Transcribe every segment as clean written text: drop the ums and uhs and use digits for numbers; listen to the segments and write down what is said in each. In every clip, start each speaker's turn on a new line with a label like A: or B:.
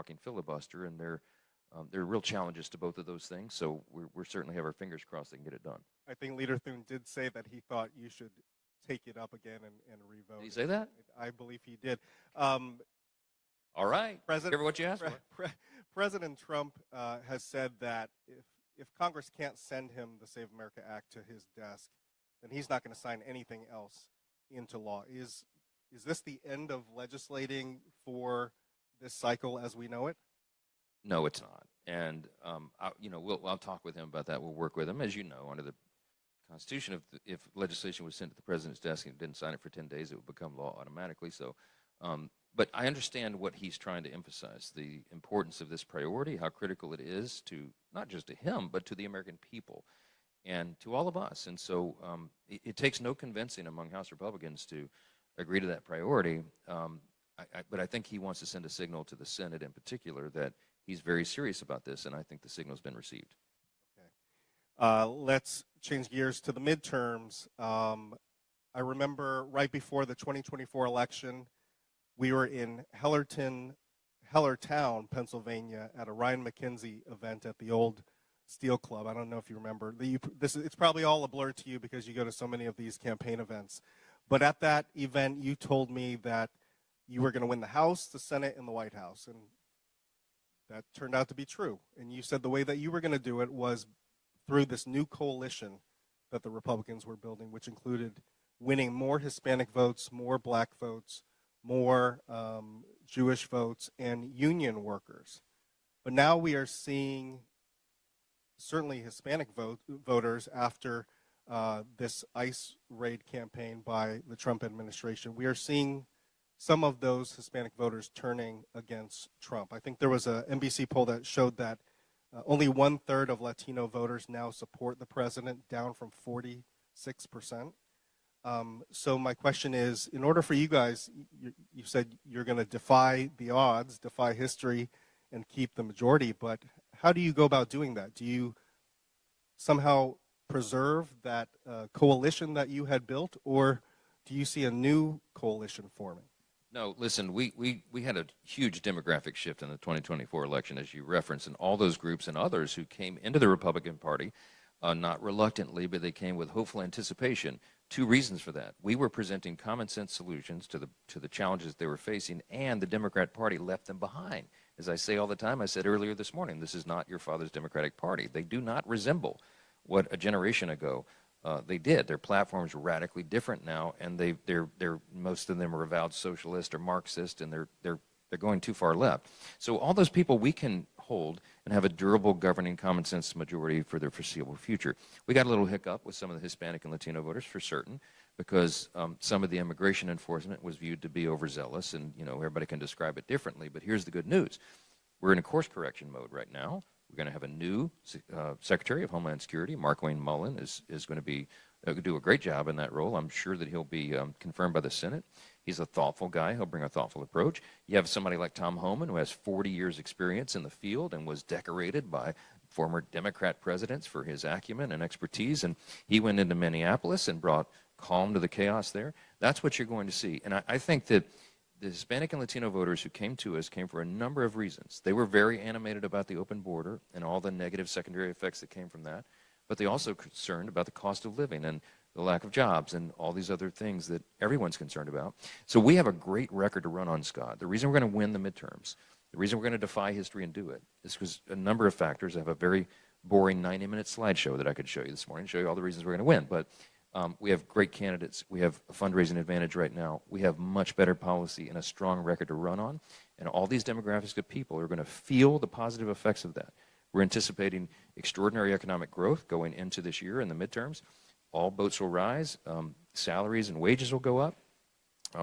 A: talking filibuster, and there are real challenges to both of those things, so we certainly have our fingers crossed they can get it done.
B: I think Leader Thune did say that he thought you should take it up again and revote.
A: Did he say that?
B: I believe he did.
A: All right. Hear what you asked for.
B: President Trump has said that if Congress can't send him the Save America Act to his desk, then he's not going to sign anything else into law. Is this the end of legislating for this cycle as we know it?
A: No, it's not. And I'll talk with him about that. We'll work with him, as you know, under the Constitution. If legislation was sent to the president's desk and didn't sign it for 10 days, it would become law automatically. So, but I understand what he's trying to emphasize: the importance of this priority, how critical it is to not just to him, but to the American people and to all of us. And so, it takes no convincing among House Republicans to agree to that priority. But I think he wants to send a signal to the Senate in particular that he's very serious about this, and I think the signal's been received.
B: Okay. Let's change gears to the midterms. I remember right before the 2024 election, we were in Hellertown, Pennsylvania, at a Ryan McKenzie event at the old Steel Club. I don't know if you remember. It's probably all a blur to you because you go to so many of these campaign events. But at that event, you told me that you were going to win the House, the Senate, and the White House. And that turned out to be true. And you said the way that you were going to do it was through this new coalition that the Republicans were building, which included winning more Hispanic votes, more black votes, more Jewish votes, and union workers. But now we are seeing certainly Hispanic voters after this ICE raid campaign by the Trump administration. We are seeing some of those Hispanic voters turning against Trump. I think there was a NBC poll that showed that only 1/3 of Latino voters now support the president, down from 46%. So my question is, in order for you guys, you said you're going to defy the odds, defy history, and keep the majority, but how do you go about doing that? Do you somehow preserve that coalition that you had built, or do you see a new coalition forming?
A: No, listen, we had a huge demographic shift in the 2024 election, as you referenced, and all those groups and others who came into the Republican Party, not reluctantly, but they came with hopeful anticipation. Two reasons for that. We were presenting common sense solutions to the challenges they were facing, and the Democrat Party left them behind. As I say all the time, I said earlier this morning, this is not your father's Democratic Party. They do not resemble what a generation ago they did. Their platforms are radically different now, and they're most of them are avowed socialist or Marxist, and they're going too far left. So all those people we can hold and have a durable governing common sense majority for their foreseeable future. We got a little hiccup with some of the Hispanic and Latino voters for certain, because some of the immigration enforcement was viewed to be overzealous, and everybody can describe it differently. But here's the good news: we're in a course correction mode right now. We're going to have a new Secretary of Homeland Security. Mark Wayne Mullen is going to do a great job in that role. I'm sure that he'll be confirmed by the Senate. He's a thoughtful guy. He'll bring a thoughtful approach. You have somebody like Tom Homan, who has 40 years experience in the field and was decorated by former Democrat presidents for his acumen and expertise. And he went into Minneapolis and brought calm to the chaos there. That's what you're going to see. And I think that the Hispanic and Latino voters who came to us came for a number of reasons. They were very animated about the open border and all the negative secondary effects that came from that, but they also concerned about the cost of living and the lack of jobs and all these other things that everyone's concerned about. So we have a great record to run on, Scott. The reason we're going to win the midterms, the reason we're going to defy history and do it, is because a number of factors. I have a very boring 90-minute slideshow that I could show you this morning, show you all the reasons we're going to win. But we have great candidates. We have a fundraising advantage right now. We have much better policy and a strong record to run on. And all these demographics of people are going to feel the positive effects of that. We're anticipating extraordinary economic growth going into this year in the midterms. All boats will rise. Salaries and wages will go up.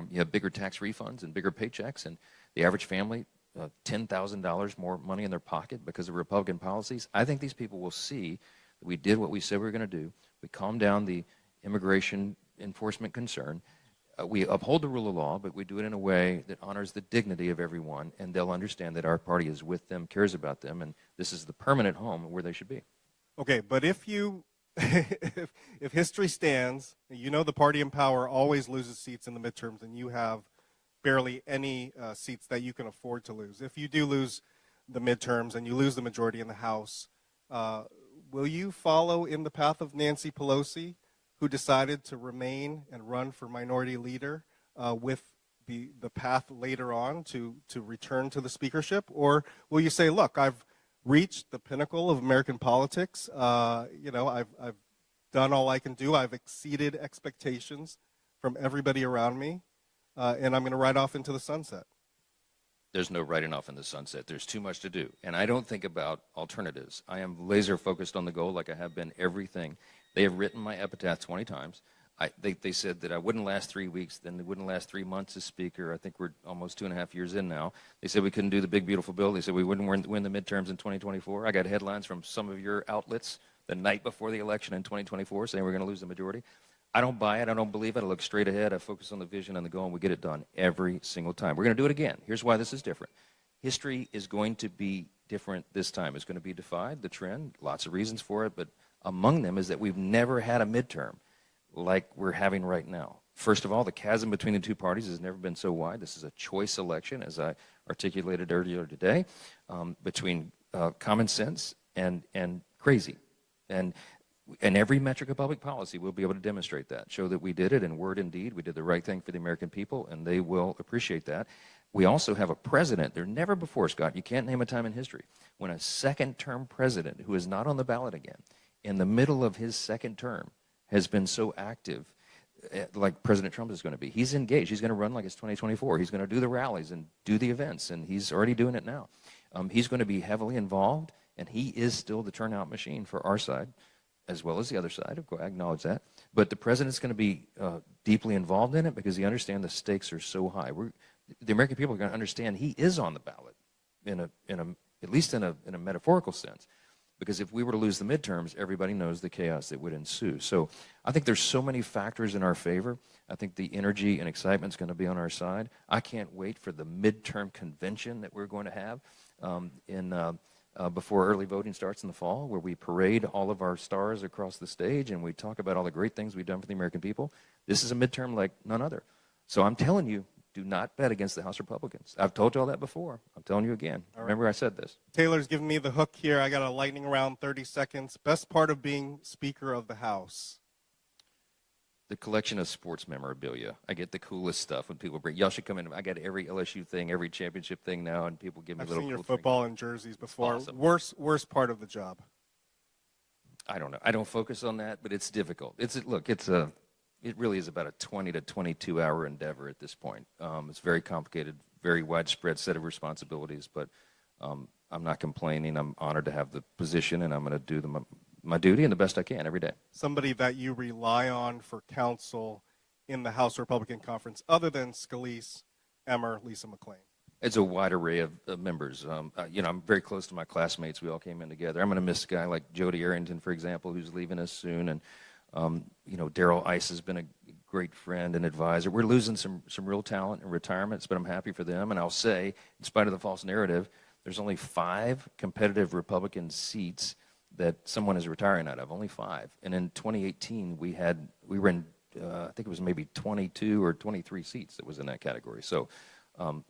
A: You have bigger tax refunds and bigger paychecks. And the average family, $10,000 more money in their pocket because of Republican policies. I think these people will see that we did what we said we were going to do. We calmed down the immigration enforcement concern. We uphold the rule of law, but we do it in a way that honors the dignity of everyone, and they'll understand that our party is with them, cares about them, and this is the permanent home where they should be.
B: Okay, but if history stands, the party in power always loses seats in the midterms, and you have barely any seats that you can afford to lose. If you do lose the midterms and you lose the majority in the House, will you follow in the path of Nancy Pelosi, who decided to remain and run for minority leader with the path later on to return to the speakership? Or will you say, look, I've reached the pinnacle of American politics. I've done all I can do. I've exceeded expectations from everybody around me, and I'm going to ride off into the sunset.
A: There's no riding off in the sunset. There's too much to do. And I don't think about alternatives. I am laser focused on the goal like I have been everything. They have written my epitaph 20 times. They said that I wouldn't last 3 weeks, then they wouldn't last 3 months as Speaker. I think we're almost 2.5 years in now. They said we couldn't do the big, beautiful bill. They said we wouldn't win the midterms in 2024. I got headlines from some of your outlets the night before the election in 2024 saying we're going to lose the majority. I don't buy it. I don't believe it. I look straight ahead. I focus on the vision and the goal, and we get it done every single time. We're going to do it again. Here's why this is different. History is going to be different this time. It's going to be defied, the trend, lots of reasons for it, but among them is that we've never had a midterm like we're having right now. First of all, the chasm between the two parties has never been so wide. This is a choice election, as I articulated earlier today, between common sense and crazy. And every metric of public policy will be able to demonstrate that, show that we did it in word and deed. We did the right thing for the American people, and they will appreciate that. We also have a president. There never before, Scott, you can't name a time in history when a second-term president who is not on the ballot again, in the middle of his second term, has been so active like President Trump is going to be. He's engaged. He's going to run like it's 2024. He's going to do the rallies and do the events, and he's already doing it now. He's going to be heavily involved, and he is still the turnout machine for our side, as well as the other side. I acknowledge that. But the president's going to be deeply involved in it because he understands the stakes are so high. The American people are going to understand he is on the ballot, at least in a metaphorical sense. Because if we were to lose the midterms, everybody knows the chaos that would ensue. So I think there's so many factors in our favor. I think the energy and excitement is going to be on our side. I can't wait for the midterm convention that we're going to have before early voting starts in the fall, where we parade all of our stars across the stage and we talk about all the great things we've done for the American people. This is a midterm like none other. So I'm telling you, do not bet against the House Republicans. I've told you all that before. I'm telling you again. Right. Remember I said this.
B: Taylor's giving me the hook here. I got a lightning round, 30 seconds. Best part of being Speaker of the House?
A: The collection of sports memorabilia. I get the coolest stuff when people bring. Y'all should come in. I got every LSU thing, every championship thing now, and people give me
B: I've
A: little.
B: seen your
A: cool
B: football
A: things.
B: and jerseys before.
A: Awesome.
B: Worst part of the job?
A: I don't know. I don't focus on that, but it's difficult. It really is about a 20 to 22 hour endeavor at this point. It's very complicated, very widespread set of responsibilities, but I'm not complaining. I'm honored to have the position, and I'm going to do my duty and the best I can every day.
B: Somebody that you rely on for counsel in the House Republican Conference, other than Scalise, Emmer, Lisa McClain?
A: It's a wide array of members. I'm very close to my classmates. We all came in together. I'm going to miss a guy like Jody Arrington, for example, who's leaving us soon, and Darrell Ice has been a great friend and advisor. We're losing some real talent in retirements, but I'm happy for them. And I'll say, in spite of the false narrative, there's only 5 competitive Republican seats that someone is retiring out of, only 5. And in 2018, we were in, I think it was maybe 22 or 23 seats that was in that category. So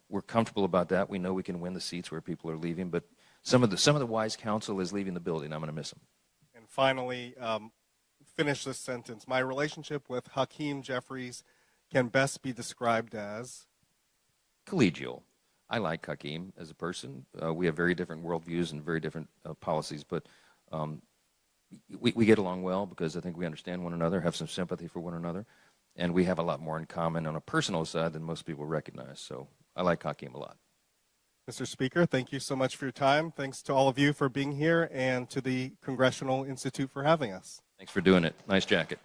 A: we're comfortable about that. We know we can win the seats where people are leaving, but some of the wise counsel is leaving the building. I'm going to miss them.
B: And finally, finish this sentence. My relationship with Hakeem Jeffries can best be described as?
A: Collegial. I like Hakeem as a person. We have very different worldviews and very different policies, but we get along well because I think we understand one another, have some sympathy for one another, and we have a lot more in common on a personal side than most people recognize. So I like Hakeem a lot.
B: Mr. Speaker, thank you so much for your time. Thanks to all of you for being here and to the Congressional Institute for having us.
A: Thanks for doing it. Nice jacket.